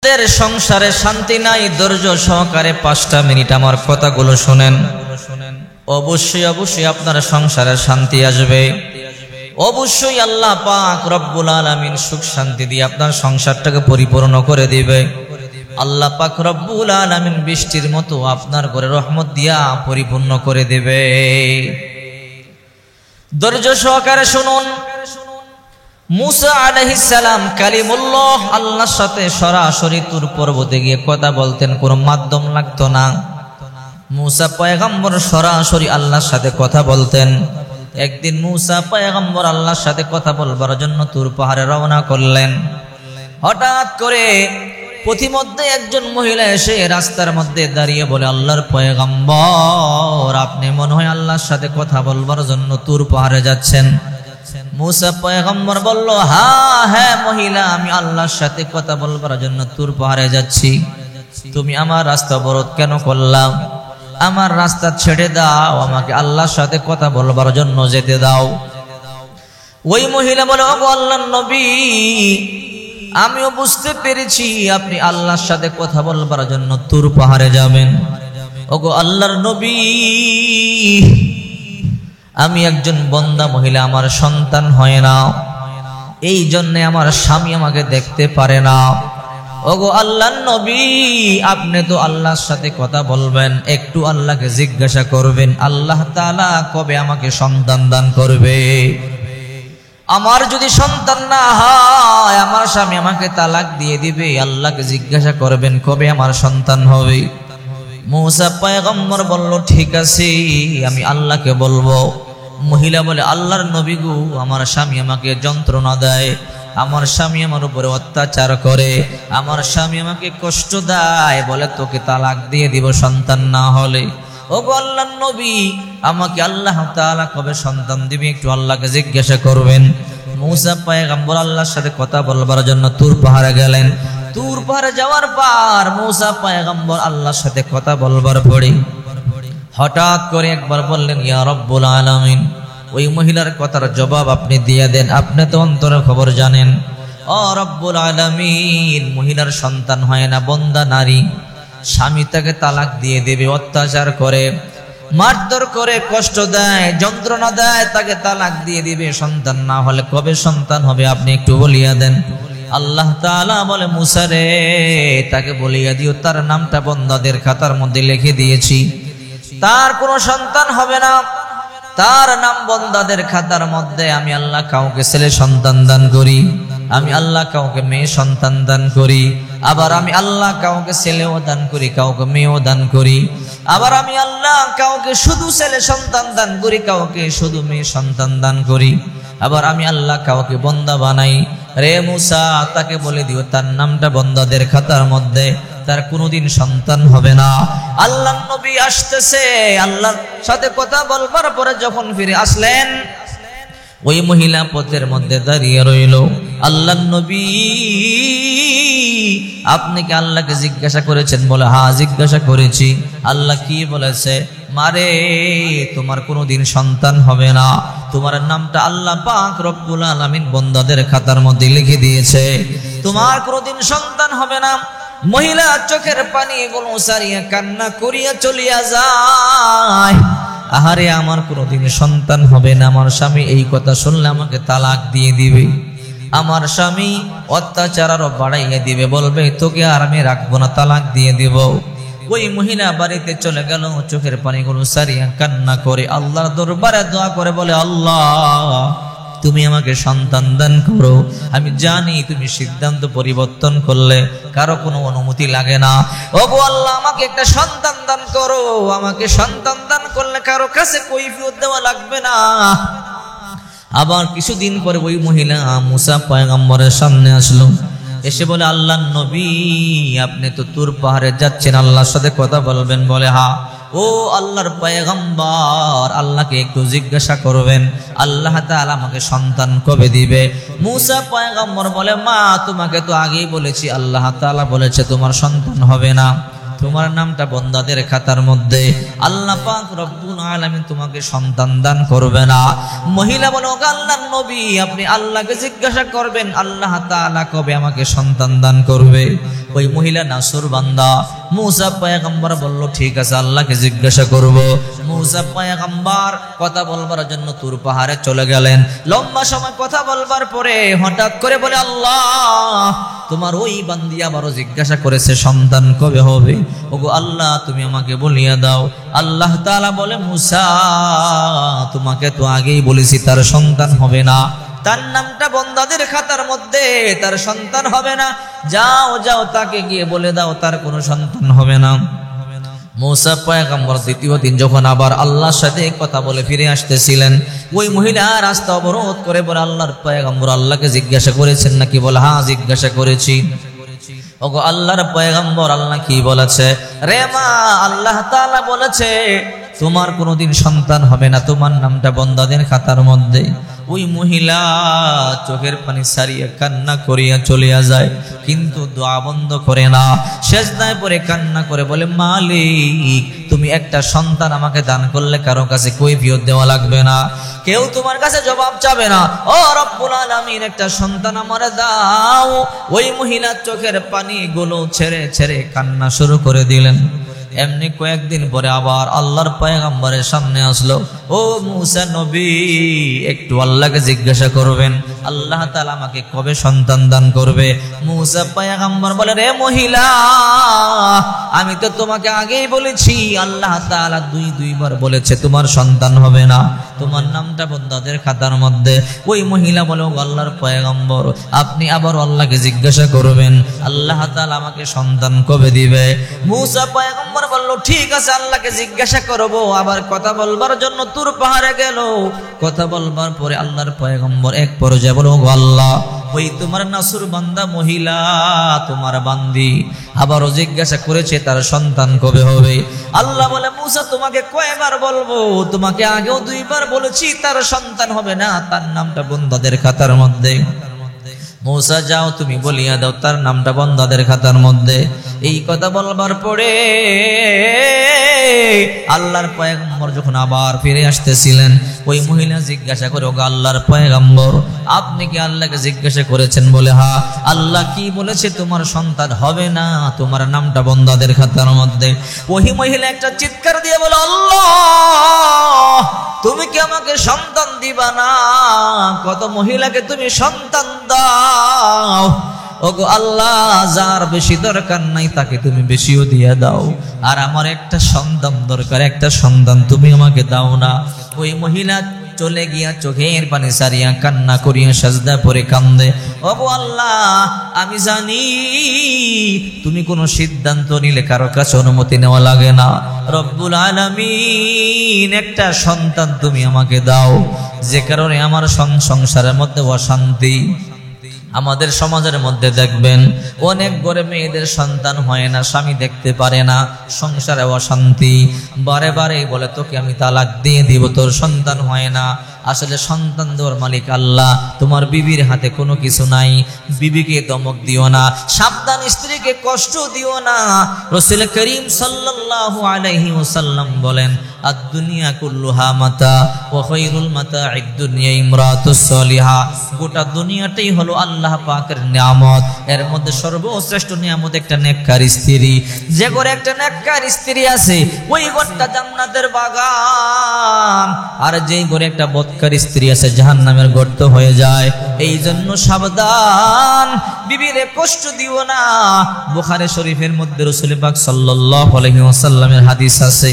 আমাদের সংসারে শান্তি নাই, ধৈর্য সহকারে 5টা মিনিট আমার কথাগুলো শুনেন। অবশ্যই অবশ্যই আপনার সংসারে শান্তি আসবে। অবশ্যই আল্লাহ পাক রব্বুল আলামিন সুখ শান্তি দিয়ে আপনার সংসারটাকে পরিপূর্ণ করে দিবে। আল্লাহ পাক রব্বুল আলামিন বৃষ্টির মতো আপনার ঘরে রহমত দিয়া পরিপূর্ণ করে দেবে। ধৈর্য সহকারে শুনুন। মুসা আলাইহিস সালাম কালিমুল্লাহ, আল্লাহর সাথে সরাসরি তুর পর্বতে গিয়ে কথা বলতেন, কোনো মাধ্যম লাগতো না। মুসা পয়গম্বর সরাসরি আল্লাহর সাথে কথা বলতেন। একদিন মুসা পয়গম্বর আল্লাহর সাথে কথা বলবার জন্য তুর পাহাড়ে রওনা করলেন। হঠাৎ করে পথিমধ্যে একজন মহিলা এসে রাস্তার মধ্যে দাঁড়িয়ে বলে, আল্লাহর পয়গম্বর, আপনি মনে হয় আল্লাহর সাথে কথা বলবার জন্য তুর পাহাড়ে যাচ্ছেন। মুসা পয়গম্বর বলল, হ্যাঁ মহিলা, আমি আল্লাহর সাথে কথা বলবার জন্য তুর পাহাড়ে যাচ্ছি। তুমি আমার রাস্তা অবরোধ কেন করলাম? আমার রাস্তা ছেড়ে দাও, আমাকে আল্লাহর সাথে কথা বলবার জন্য যেতে দাও। ওই মহিলা বলে, ওগো আল্লাহর নবী, আমিও বুঝতে পেরেছি আপনি আল্লাহর সাথে কথা বলবার জন্য তুর পাহাড়ে যাবেন। ওগো আল্লাহর নবী, আমি একজন বন্দা মহিলা, আমার সন্তান হয় না, এই জন্য আমার স্বামী আমাকে দেখতে পারে না। ওগো আল্লাহর নবী, আপনি তো আল্লাহর সাথে কথা বলবেন, একটু আল্লাহকে জিজ্ঞাসা করবেন আল্লাহ তাআলা কবে আমাকে সন্তান দান করবে। আমার যদি সন্তান না হয় আমার স্বামী আমাকে তালাক দিয়ে দিবে, আল্লাহকে জিজ্ঞাসা করবেন কবে আমার সন্তান হবে। মুসা পয়গম্বর বলল, ঠিক আছে, আমি আল্লাহকে বলবো। মহিলা বলে, আল্লাহর নবী গো, আমার স্বামী আমাকে যন্ত্রণা দেয়, আমার স্বামী আমার উপরে অত্যাচার করে, আমার স্বামী আমাকে কষ্ট দেয়, বলে তোকে তালাক দিয়ে দিব সন্তান না হলে। ও গো আল্লাহর নবী, আমাকে আল্লাহ তাআলা কবে সন্তান দিবে একটু আল্লাহকে জিজ্ঞাসা করবেন। মুসা পয়গম্বর আল্লাহর সাথে কথা বলবার জন্য তুর পাহাড়ে গেলেন। তুর পাহাড়ে যাওয়ার পর মুসা পয়গম্বর আল্লাহর সাথে কথা বলবার পরে হঠাৎ করে একবার বললেন, ইয়া রব্বুল আলামিন। ওই মহিলার কথার জবাব আপনি দিয়ে দেন, আপনি তো অন্তরের খবর জানেন। ও রব্বুল আলামিন, মহিলার সন্তান হয় না, বন্দা নারী, স্বামী তাকে তালাক দিয়ে দেবে, অত্যাচার করে, মারধর করে, কষ্ট দেয়, যন্ত্রণা দেয়, তাকে তালাক দিয়ে দিবে, সন্তান না হলে কবে সন্তান হবে আপনি একটু বলিয়া দেন। আল্লাহ তাআলা বলে, মুসা রে, তাকে বলিয়া দিও তার নামটা বন্দাদের খাতার মধ্যে লিখে দিয়েছি, তার কোনো সন্তান হবে না, তার নাম বন্দাদের খাতার মধ্যে। আমি আল্লাহ কাউকে ছেলে সন্তান দান করি, আমি আল্লাহ কাউকে মেয়ে সন্তান দান করি, আবার আমি আল্লাহ কাউকে ছেলেও দান করি, কাউকে মেয়েও দান করি, আবার আমি আল্লাহ কাউকে শুধু ছেলে সন্তান দান করি, কাউকে শুধু মেয়ে সন্তান দান করি, আবার আমি আল্লাহ কাউকে বন্দা বানাই। রে মুসা, তাকে বলে দিও তার নামটা বন্দাদের খাতার মধ্যে, তার কোনোদিন সন্তান হবে না। আল্লাহর নবী আসতেছে, আল্লাহর সাথে কথা বলবার পরে যখন ফিরে আসলেন, ওই মহিলা পথের মধ্যে দাঁড়িয়ে রইল। আল্লাহর নবী, আপনি কি আল্লাহকে জিজ্ঞাসা করেছেন? বলে, হ্যাঁ জিজ্ঞাসা করেছি। আল্লাহ কি বলেছে? মারে, তোমার কোনোদিন সন্তান হবে না, তোমার নামটা আল্লাহ পাক রব্বুল আলামিন বন্দাদের খাতার মধ্যে লিখে দিয়েছে, তোমার কোনোদিন সন্তান হবে না। মহিলা চোখের পানি গুলো সারিয়া কান্না করিয়া চলিয়া যায়। আহারে, আমার কোনোদিন সন্তান হবে না, আমার স্বামী এই কথা শুনলে আমাকে তালাক দিয়ে দিবে, আমার স্বামী অত্যাচার আরো বাড়াইয়া দিবে, বলবে তোকে আর আমি রাখবো না, তালাক দিয়ে দিব। ওই মহিলা বাড়িতে চলে গেল, চোখের পানিগুলো সারিয়া কান্না করে আল্লাহর দরবারে দোয়া করে বলে, আল্লাহ তুমি আমাকে সন্তান দান করো। আমি জানি তুমি সিদ্ধান্ত পরিবর্তন করলে কারো কোনো অনুমতি লাগে না। ওগো আল্লাহ, আমাকে একটা সন্তান দান করো, আমাকে সন্তান দান করলে কারো কাছে কৈফিয়ত দেওয়া লাগবে না। আবার কিছুদিন পরে ওই মহিলা মুসা পয়গম্বরের সামনে আসলো, এসে বলে, আল্লাহর নবী, আপনি তো তুর পাহাড়ে যাচ্ছেন, আল্লাহর সাথে কথা বলবেন। বলে, হ্যাঁ। ও আল্লাহর পয়গম্বর, আল্লাহকে একটু জিজ্ঞাসা করবেন আল্লাহ তাআলা আমাকে সন্তান কবে দিবে। মুসা পয়গম্বর বলে, মা তোমাকে তো আগেই বলেছি, আল্লাহ তাআলা বলেছে তোমার সন্তান হবে না, তোমার নামটা বান্দাদের খাতার মধ্যে আল্লাহ পাক রব্বুল আলামিন তোমাকে সন্তান দান করবে না। মহিলা বলে, ও আল্লাহর নবী, আপনি আল্লাহকে জিজ্ঞাসা করবেন আল্লাহ তাআলা কবে আমাকে সন্তান দান করবে। ওই মহিলা নাসুর বান্দা। মূসা পয়গম্বর বলল, ঠিক আছে, আল্লাহকে জিজ্ঞাসা করব। মূসা পয়গম্বর কথা বলবার জন্য তুর পাহাড়ে চলে গেলেন। লম্বা সময় কথা বলবার পরে হঠাৎ করে বলে, আল্লাহ, তোমার ওই বান্দি আবারও জিজ্ঞাসা করেছে সন্তান কবে হবে। ওগো আল্লাহ, তুমি আমাকে বলিয়া দাও। আল্লাহ তাআলা বলে, মূসা, তোমাকে তো আগেই বলেছি তার সন্তান হবে না, তার নামটা বান্দাদের খাতার মধ্যে, তার সন্তান হবে না। যাও যাও, তাকে গিয়ে বলে দাও তার কোনো সন্তান হবে না। মূসা পয়গম্বর দ্বিতীয় দিন যখন আবার আল্লাহর সাথে কথা বলে ফিরে আসতেছিলেন, ওই মহিলা রাস্তা অবরোধ করে বলে, আল্লাহর পয়গম্বর আল্লাহকে জিজ্ঞাসা করেছেন নাকি? বলে, হ্যাঁ জিজ্ঞাসা করেছি। ওগো আল্লাহর পয়গম্বর, আল্লাহ কি বলেছে? রে মা, আল্লাহ তাআলা বলেছে তোমার কোনোদিন সন্তান হবে না, তোমার নামটা বান্দাদের খাতার মধ্যে। ওই মহিলা চোখের পানি সারিয়া কান্না করিয়া চলিয়া যায়, কিন্তু দোয়া বন্ধ করে না। সেজদায় পড়ে কান্না করে বলে, মালিক, তুমি একটা সন্তান আমাকে দান করলে কারো কাছে কৈফিয়ত দেওয়া লাগবে না, কেউ তোমার কাছে জবাব চাবে না। ও রব্বুল আলামিন, একটা সন্তান আমারে দাও। ওই মহিলার চোখের পানিগুলো ছেড়ে ছেড়ে কান্না শুরু করে দিলেন। এমনি কয়েকদিন পরে আবার আল্লাহর পয়গম্বরের সামনে আসলো, ও মূসা নবী, একটু আল্লাহকে জিজ্ঞাসা করবেন আল্লাহ তাআলা আমাকে কবে সন্তান দান করবে। মূসা পয়গম্বর বলে, রে মহিলা, আমি তো তোমাকে আগেই বলেছি আল্লাহ তাআলা দুইবার বলেছে তোমার সন্তান হবে না, তোমার নামটা বান্দাদের খাতার মধ্যে। ওই মহিলা বলে, ও আল্লাহর পয়গম্বর, আপনি আবার আল্লাহকে জিজ্ঞাসা করবেন আল্লাহ তাআলা আমাকে সন্তান কবে দিবে। মূসা পয়গম্বর বলল, ঠিক আছে, আল্লাহকে জিজ্ঞাসা করব। আবার কথা বলবার জন্য তুর পাহাড়ে গেল। কথা বলবার পরে আল্লাহর পয়গম্বর এক পর্যায়ে বলল, ও আল্লাহ, ওই তোমার নাসুর বান্দা মহিলা, তোমার বান্দি আবারও জিজ্ঞাসা করেছে তার সন্তান কবে হবে। আল্লাহ বলে, মূসা, তোমাকে কয়বার বলবো? তোমাকে আগেও দুইবার বলেছি তার সন্তান হবে না, তার নামটা বান্দাদের খাতার মধ্যে। মূসা, যাও তুমি বলিয়া দাও তার নামটা বান্দাদের খাতার মধ্যে। এই কথা বলবার পরে আল্লাহর পয়গম্বর যখন আবার ফিরে আসতেছিলেন, ওই মহিলা জিজ্ঞাসা করে, ওগো আল্লাহর পয়গম্বর, আপনি কি আল্লাহকে জিজ্ঞাসা করেছেন? বলে, হ্যাঁ। আল্লাহ কি বলেছে? তোমার সন্তান হবে না, তোমার নামটা বান্দাদের খাতার মধ্যে। ওই মহিলা একটা চিৎকার দিয়ে বলে, আল্লাহ, তুমি কি আমাকে সন্তান দিবা না? কত মহিলাকে তুমি সন্তান দাও। ওগো আল্লাহ, যার বেশি দরকার নাই তাকে তুমি বেশিও দিয়ে দাও, আর আমার একটা সন্তান দরকার, একটা সন্তান তুমি আমাকে দাও না। ওই মহিলা চলে গিয়া চোখের পানি সারিয়া কান্না করিয়া সাজদা পরে কান্দে, ওগো আল্লাহ, আমি জানি তুমি কোনো সিদ্ধান্ত নিলে কারো কাছে অনুমতি নেওয়া লাগে না। রব্বুল আলামিন, একটা সন্তান তুমি আমাকে দাও, যে কারণে আমার সংসারের মধ্যে অশান্তি। আমাদের সমাজের মধ্যে দেখবেন অনেক ঘরে মেয়েদের সন্তান হয় না, স্বামী দেখতে পারে না, সংসারে অশান্তি। বারে বারে বলে, তোকে আমি তালাক দিয়ে দিব, তোর সন্তান হয় না। আসলে সন্তান দেওয়ার মালিক আল্লাহ, তোমার বিবির হাতে কোনো কিছু নাই। বিবিকে দমক দিও না, সাবধান, স্ত্রীকে কষ্ট দিও না। রাসূল করিম সাল্লাল্লাহু আলাইহি ওয়াসাল্লাম বলেন, আদ-দুনিয়া কুল্লুহা মাতা ওয়া খায়রুল মাতা'id দুনিয়া ইমরাতুস সালিহা। গোটা দুনিয়াটাই হলো আল্লাহ পাকের নিয়ামত, এর মধ্যে সর্বশ্রেষ্ঠ নিয়ামত একটা নেককার স্ত্রী। যে ঘরে একটা নেককার স্ত্রী আছে, ওই ঘরটা জান্নাতের বাগান। আর যেই ঘরে একটা বদকার স্ত্রী আছে, জাহান্নামের গর্ত হয়ে যায়। এই জন্য সাবধান, বিবিরে কষ্ট দিও না। বুখারী শরীফের মধ্যে রাসূল পাক সাল্লাল্লাহু আলাইহি ওয়াসাল্লামের হাদিস আছে,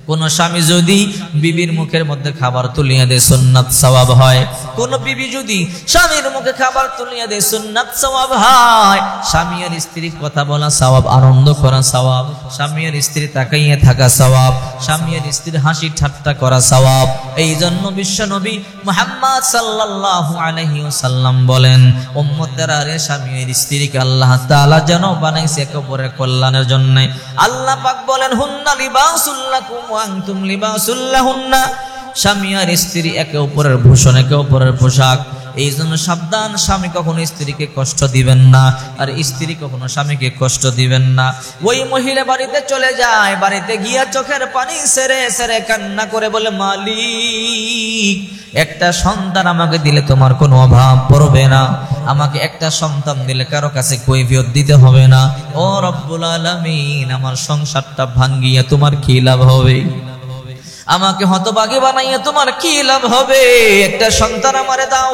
কোন স্বামী যদি বিবির মুখের মধ্যে খাবার তুলিয়া দেয় সুন্নাত সওয়াব হয়। কোন বিবি যদি স্বামীর মুখে খাবার তুলিয়া দেয় সুন্নাত সওয়াব হয়। স্বামী আর স্ত্রী কথা বলা সওয়াব, আনন্দ করা সওয়াব, স্বামী আর স্ত্রী তাকাইয়া থাকা সওয়াব, স্বামী আর স্ত্রীর হাসি ঠাট্টা করা সওয়াব। এই জন্য বিশ্ব নবী মুহাম্মদ সাল্লাল্লাহু আলাইহি ওয়াসাল্লাম বলেন, উম্মতেরা রে, স্বামী আর স্ত্রীকে আল্লাহ তাআলা যেন বানাইছে একে অপরের কল্যাণের জন্য। আল্লাহ পাক বলেন, হুন্না লিবাসুল লাকুম ওয়া আনতুম লিবাসুল লাহুন্না। স্বামী আর স্ত্রী একে অপরের ভূষণ, একে অপরের পোশাক। এই জন্য সাবধান, স্বামী কখনো স্ত্রীকে কষ্ট দিবেন না, আর স্ত্রী কখনো স্বামীকে কষ্ট দিবেন না। ওই মহিলা বাড়িতে চলে যায়, বাড়িতে গিয়া চোখের পানি সেরে সেরে কান্না করে বলে, মালিক একটা সন্তান আমাকে দিলে তোমার কোনো অভাব পড়বে না, আমাকে একটা সন্তান দিলে কারো কাছে কৈফিয়ত দিতে হবে না। ও রব্বুল আলামিন, আমার সংসারটা ভাঙ্গিয়া তোমার কি লাভ হবে? আমাকে হতভাগী বানাইয়া তোমার কি লাভ হবে? একটা সন্তান আমারে দাও।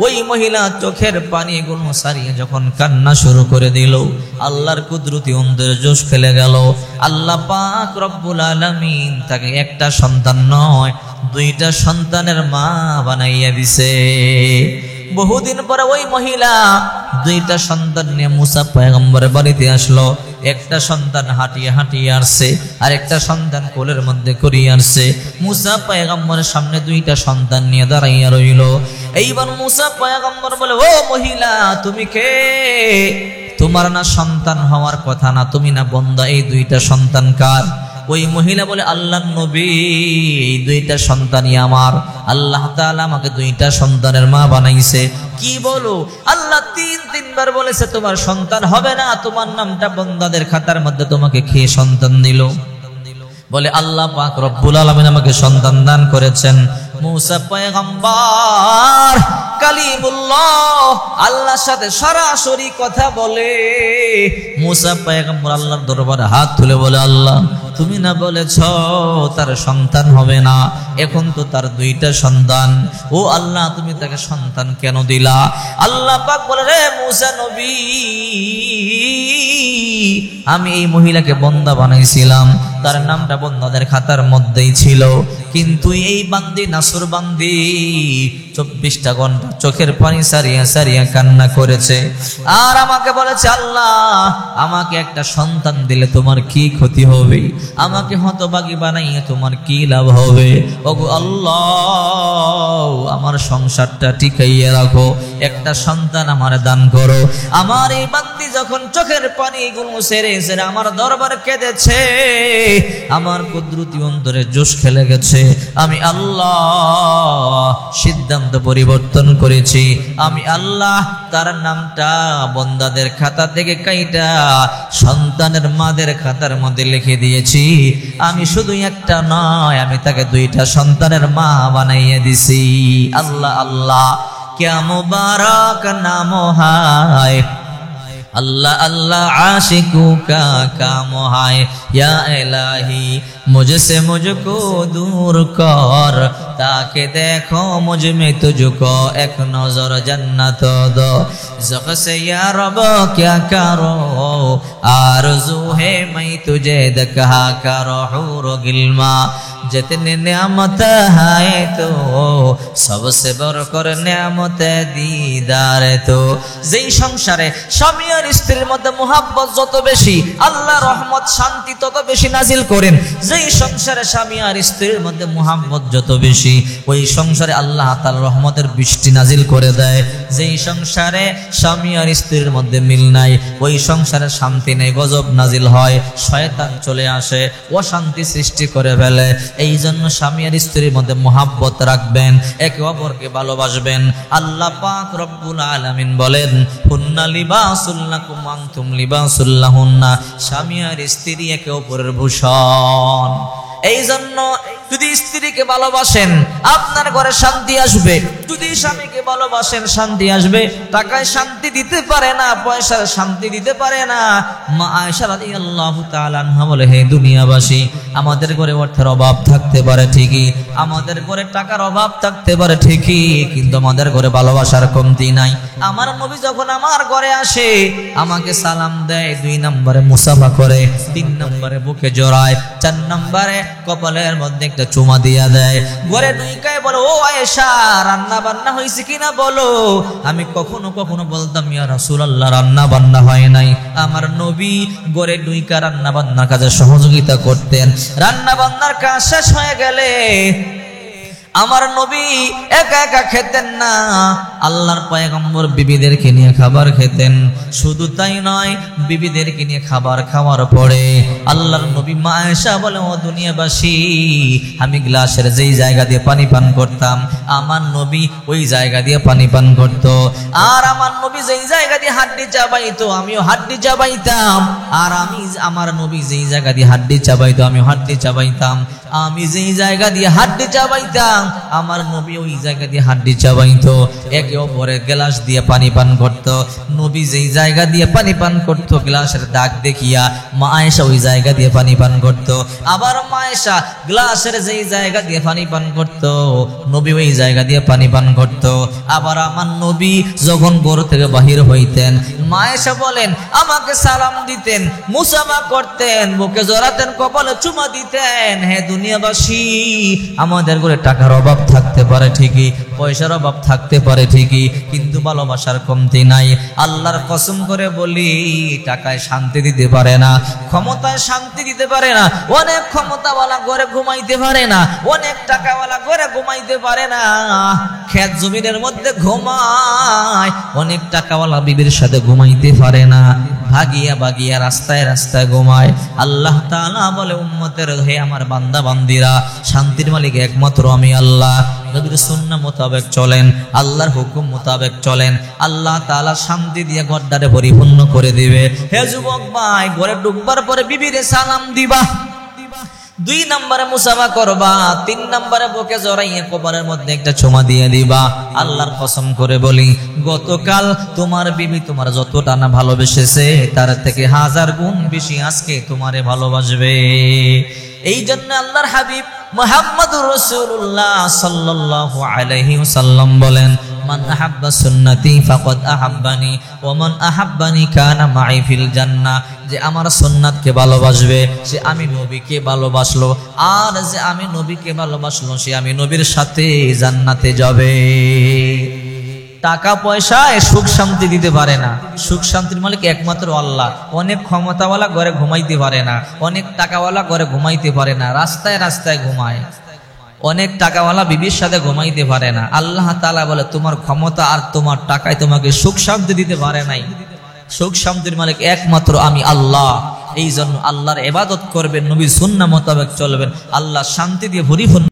ওই মহিলা চোখের পানিগুলো সারিয়ে যখন কান্না শুরু করে দিল, আল্লাহর কুদরতি অন্তরে জোশ ফেলে গেল। আল্লাহ পাক রব্বুল আলামিন তাকে একটা সন্তান নয়, দুইটা সন্তানের মা বানাইয়া দিছে। বহুদিন পরে ওই মহিলা দুইটা সন্তান নিয়ে মুসা পয়গম্বরের বাড়িতে আসলো। একটা সন্তান হাঁটিয়ে হাঁটিয়ে আসছে, আর একটা সন্তান কোলের মধ্যে করিয়ে আসছে। মুসা পয়গম্বরের সামনে দুইটা সন্তান নিয়ে দাঁড়াইয়া রইল। এইবার মুসা পয়গম্বর বলে, ও মহিলা তুমি কে? তোমার না সন্তান হওয়ার কথা না, তুমি না বন্দা, এই দুইটা সন্তান কার? ওই মহিলা বলে, আল্লাহর নবী এই দুইটা সন্তানই আমার, আল্লাহ তাআলা আমাকে দুইটা সন্তানের মা বানাইছে। কি বলো? আল্লাহ তিনবার বলেছে তোমার সন্তান হবে না, তোমার নামটা বন্দাদের খাতার মধ্যে তোমাকে খেয়ে সন্তান দিল। বলে আল্লাহ পাক রব্বুল আলামিন আমাকে সন্তান দান করেছেন। মুসা পয়গম্বর কালিমুল্লাহ, আল্লাহর সাথে সরাসরি কথা বলে। মুসা পয়গম্বর আল্লাহর দরবারে হাত তুলে বলে, আল্লাহ তুমি না বলেছ তার সন্তান হবে না, এখন তো তার দুইটা সন্তান, ও আল্লাহ তুমি তাকে সন্তান কেন দিলা? আল্লাহ পাক বলে, রে মুসা নবী, আমি এই মহিলাকে বন্দা বানাইছিলাম, তার নামটা বন্দাদের খাতার মধ্যেই ছিল, কিন্তু এই বান্দি নাসুর বান্দি 24টা ঘন্টা চোখের পানি সারিয়া সারিয়া কান্না করেছে, আর আমাকে বলেছে, আল্লাহ আমাকে একটা সন্তান দিলে তোমার কি ক্ষতি হবে? আমাকে হতভাগী বানাইয়া তোমার কি লাভ হবে? ওগো আল্লাহ, আমার সংসারটা টিকাইয়া রাখো, একটা সন্তান আমার দান করো। আমার এই বান্দি যখন চোখের পানি গুলো সেরে সেরে আমার দরবার কেঁদেছে, আমার কুদরতি অন্তরে জোশ খেলে গেছে। আমি আল্লাহ সিদ্ধান্ত পরিবর্তন করেছি, আমি আল্লাহ তার নামটা বন্দাদের খাতা থেকে কাইটা সন্তানের মাদের খাতার মধ্যে লিখে দিয়েছি। আমি শুধু একটা নয়, আমি তাকে দুইটা সন্তানের মা বানাইয়ে দিছি। আল্লাহ আল্লাহ, क्या मुबारक नाम है, अल्लाह अल्लाह आशिकों का काम है। या इलाही मुझसे मुझको दूर कर, ताकि देखो मुझ में तुझको एक नजर जन्नत दो। ज़ख से या रब क्या करो, आरज़ू है मैं तुझे देखा करो हूर गिल्मा। जितनी नेमत है तो सबसे बढ़कर नेमत दीदार तो। যেই সংসারে স্বামী আর স্ত্রীর মধ্যে মুহাব্বত যত বেশি, আল্লাহ রহমত শান্তি তত বেশি নাজিল করেন। যেই সংসারে স্বামী আর স্ত্রীর মধ্যে মুহাব্বত যত বেশি, ওই সংসারে আল্লাহ তাআলা রহমতের বৃষ্টি নাজিল করে দেয়। যেই সংসারে স্বামী আর স্ত্রীর মধ্যে মিল নাই, ওই সংসারে শান্তি নেই, গজব নাজিল হয়, শয়তান চলে আসে, অশান্তি সৃষ্টি করে ফেলে। এই জন্য স্বামী আর স্ত্রীর মধ্যে মুহাব্বত রাখবেন, একে অপরকে ভালোবাসবেন। আল্লাহ পাক রব্বুল আলামিন বলেন, হুন্না লিবাসুল লাকুম ওয়া আনতুম লিবাসুল লাহুন্না। স্বামী আর স্ত্রী একে অপরের ভূষণ। এই জন্য যদি স্ত্রীকে ভালোবাসেন আপনার ঘরে শান্তি আসবে, যদি স্বামীকে ভালোবাসেন শান্তি আসবে। টাকায় শান্তি দিতে পারে না, পয়সার শান্তি দিতে পারে না। মা আয়েশা রাদিয়াল্লাহু তাআলা আনহা বলে, হে দুনিয়াবাসী, আমাদের ঘরে অর্থের অভাব থাকতে পারে ঠিকই, আমাদের ঘরে টাকার অভাব থাকতে পারে ঠিকই, কিন্তু আমাদের ঘরে ভালোবাসার কমতি নাই। আমার নবী যখন আমার ঘরে আসে, আমাকে সালাম দেয়, 2 নম্বরে মুসাফা করে, 3 নম্বরে বুকে জড়ায়, 4 নম্বরে কপালের মধ্যে একটা চুমা দিয়া দেয়। ঘরে ঢুকায় বলে, ও আয়েশা, রান্না বান্না হয়েছে কিনা বলো। আমি কখনো কখনো বলতাম, ইয়া রাসূলুল্লাহ রান্না বান্না হয় নাই। আমার নবী ঘরে ঢুকা রান্না বান্নার কাজে সহযোগিতা করতেন। রান্না বান্নার কাজ শেষ হয়ে গেলে আমার নবী একা একা খেতেন না, আল্লাহর পয়গম্বর বিবিদেরকে নিয়ে খাবার খেতেন। শুধু তাই নয়, বিবিদেরকে নিয়ে খাবার খাওয়ার পরে আল্লাহর নবী মা আয়েশা বলে, ও দুনিয়াবাসী, আমি গ্লাসের যেই জায়গা দিয়ে পানি পান করতাম, আমার নবী ওই জায়গা দিয়ে পানি পান করত। আর আমার নবী যেই জায়গা দিয়ে হাড্ডি চাবাইতো, আমিও হাড্ডি চাবাইতাম। আর আমার নবী যেই জায়গা দিয়ে হাড্ডি চাবাইতো, আমিও হাড্ডি চাবাইতাম। আমি যেই জায়গা দিয়ে হাড্ডি চাবাইতাম, আমার নবী ওই জায়গা দিয়ে হাড্ডি চাবাইতো। একে অপরের গ্লাস দিয়ে পানি পান করত। নবী যেই জায়গা দিয়ে পানি পান করত, গ্লাসের দাগ দেখিয়া মা আয়েশা ওই জায়গা দিয়ে পানি পান করত। আবার মা আয়েশা গ্লাসের যেই জায়গা দিয়ে পানি পান করত, নবী ওই জায়গা দিয়ে পানি পান করত। আবার আমার নবী যখন ঘর থেকে বাহির হইতেন, মা আয়েশা বলেন, আমাকে সালাম দিতেন, মুসাফা করতেন, বুকে জড়াতেন, কপালে চুমা দিতেন। হে দুনিয়াবাসী, আমাদের ঘরে টাকার অভাব থাকতে পারে ঠিকই, পয়সার অভাব থাকতে পারে ঠিকই, কিন্তু ভালোবাসার কমতি নাই। আল্লাহর কসম করে বলি, টাকায় শান্তি দিতে পারে না, ক্ষমতায় শান্তি দিতে পারে না। অনেক ক্ষমতাওয়ালা ঘরে ঘুমাইতে পারে না, অনেক টাকাওয়ালা ঘরে ঘুমাইতে পারে না, ক্ষেত জমিনের মধ্যে ঘুমায়। অনেক টাকাওয়ালা বিবির সাথে ঘুমাইতে পারে না, ভাগিয়া ভাগিয়া রাস্তায় রাস্তায় ঘুমায়। আল্লাহ তাআলা বলে, উম্মতের হে আমার বান্দা বান্দিরা, শান্তির মালিক একমাত্র আমি আল্লাহ। নবীর সুন্নাহ মোতাবেক চলেন, আল্লাহর হুকুম মোতাবেক চলেন, আল্লাহ তাআলা শান্তি দিয়ে ঘরটারে পরিপূর্ণ করে দিবে। হে যুবক ভাই, ঘরে ঢুকবার পরে বিবিরে সালাম দিবা, 2 নম্বরে মুসাফা করবা, 3 নম্বরে বুকে জড়াইয়া কপালের মধ্যে একটা চুমা দিয়ে দিবা। আল্লাহর কসম করে বলি, গতকাল তোমার বিবি তোমার যতটা না ভালোবেসেছে, তার থেকে 1000 গুণ বেশি আজকে তোমারে ভালোবাসবে। এই জন্য আল্লাহর হাবিব মুহাম্মদুর রাসূলুল্লাহ সাল্লাল্লাহু আলাইহি ওয়াসাল্লাম বলেন, মান আহাব্বা সুন্নতি ফাকাদ আহাব্বানি ওয়া মান আহাব্বানি কানা মাই ফিল জান্নাহ। যে আমার সুন্নাতকে ভালোবাসবে, সে আমি নবীকে ভালোবাসলো, আর যে আমি নবীকে ভালোবাসলো, সে আমি নবীর সাথে জান্নাতে যাবে। টাকা পয়সায় সুখ শান্তি দিতে পারে না, সুখ শান্তির মালিক একমাত্র আল্লাহ। অনেক ক্ষমতাওয়ালা ঘরে ঘুমাইতে পারে না, অনেক টাকাওয়ালা ঘরে ঘুমাইতে পারে না, রাস্তায় রাস্তায় ঘুমায়। অনেক টাকাওয়ালা বিবির সাথে ঘুমাইতে পারে না। আল্লাহ তাআলা বলে, তোমার ক্ষমতা আর তোমার টাকায় তোমাকে সুখ শান্তি দিতে পারে নাই। সুখ শান্তির মালিক একমাত্র আমি আল্লাহ। এই জন্য আল্লাহর ইবাদত করবেন, নবীর সুন্নাহ মোতাবেক চলবেন, আল্লাহ শান্তি দিয়ে পরিপূর্ণ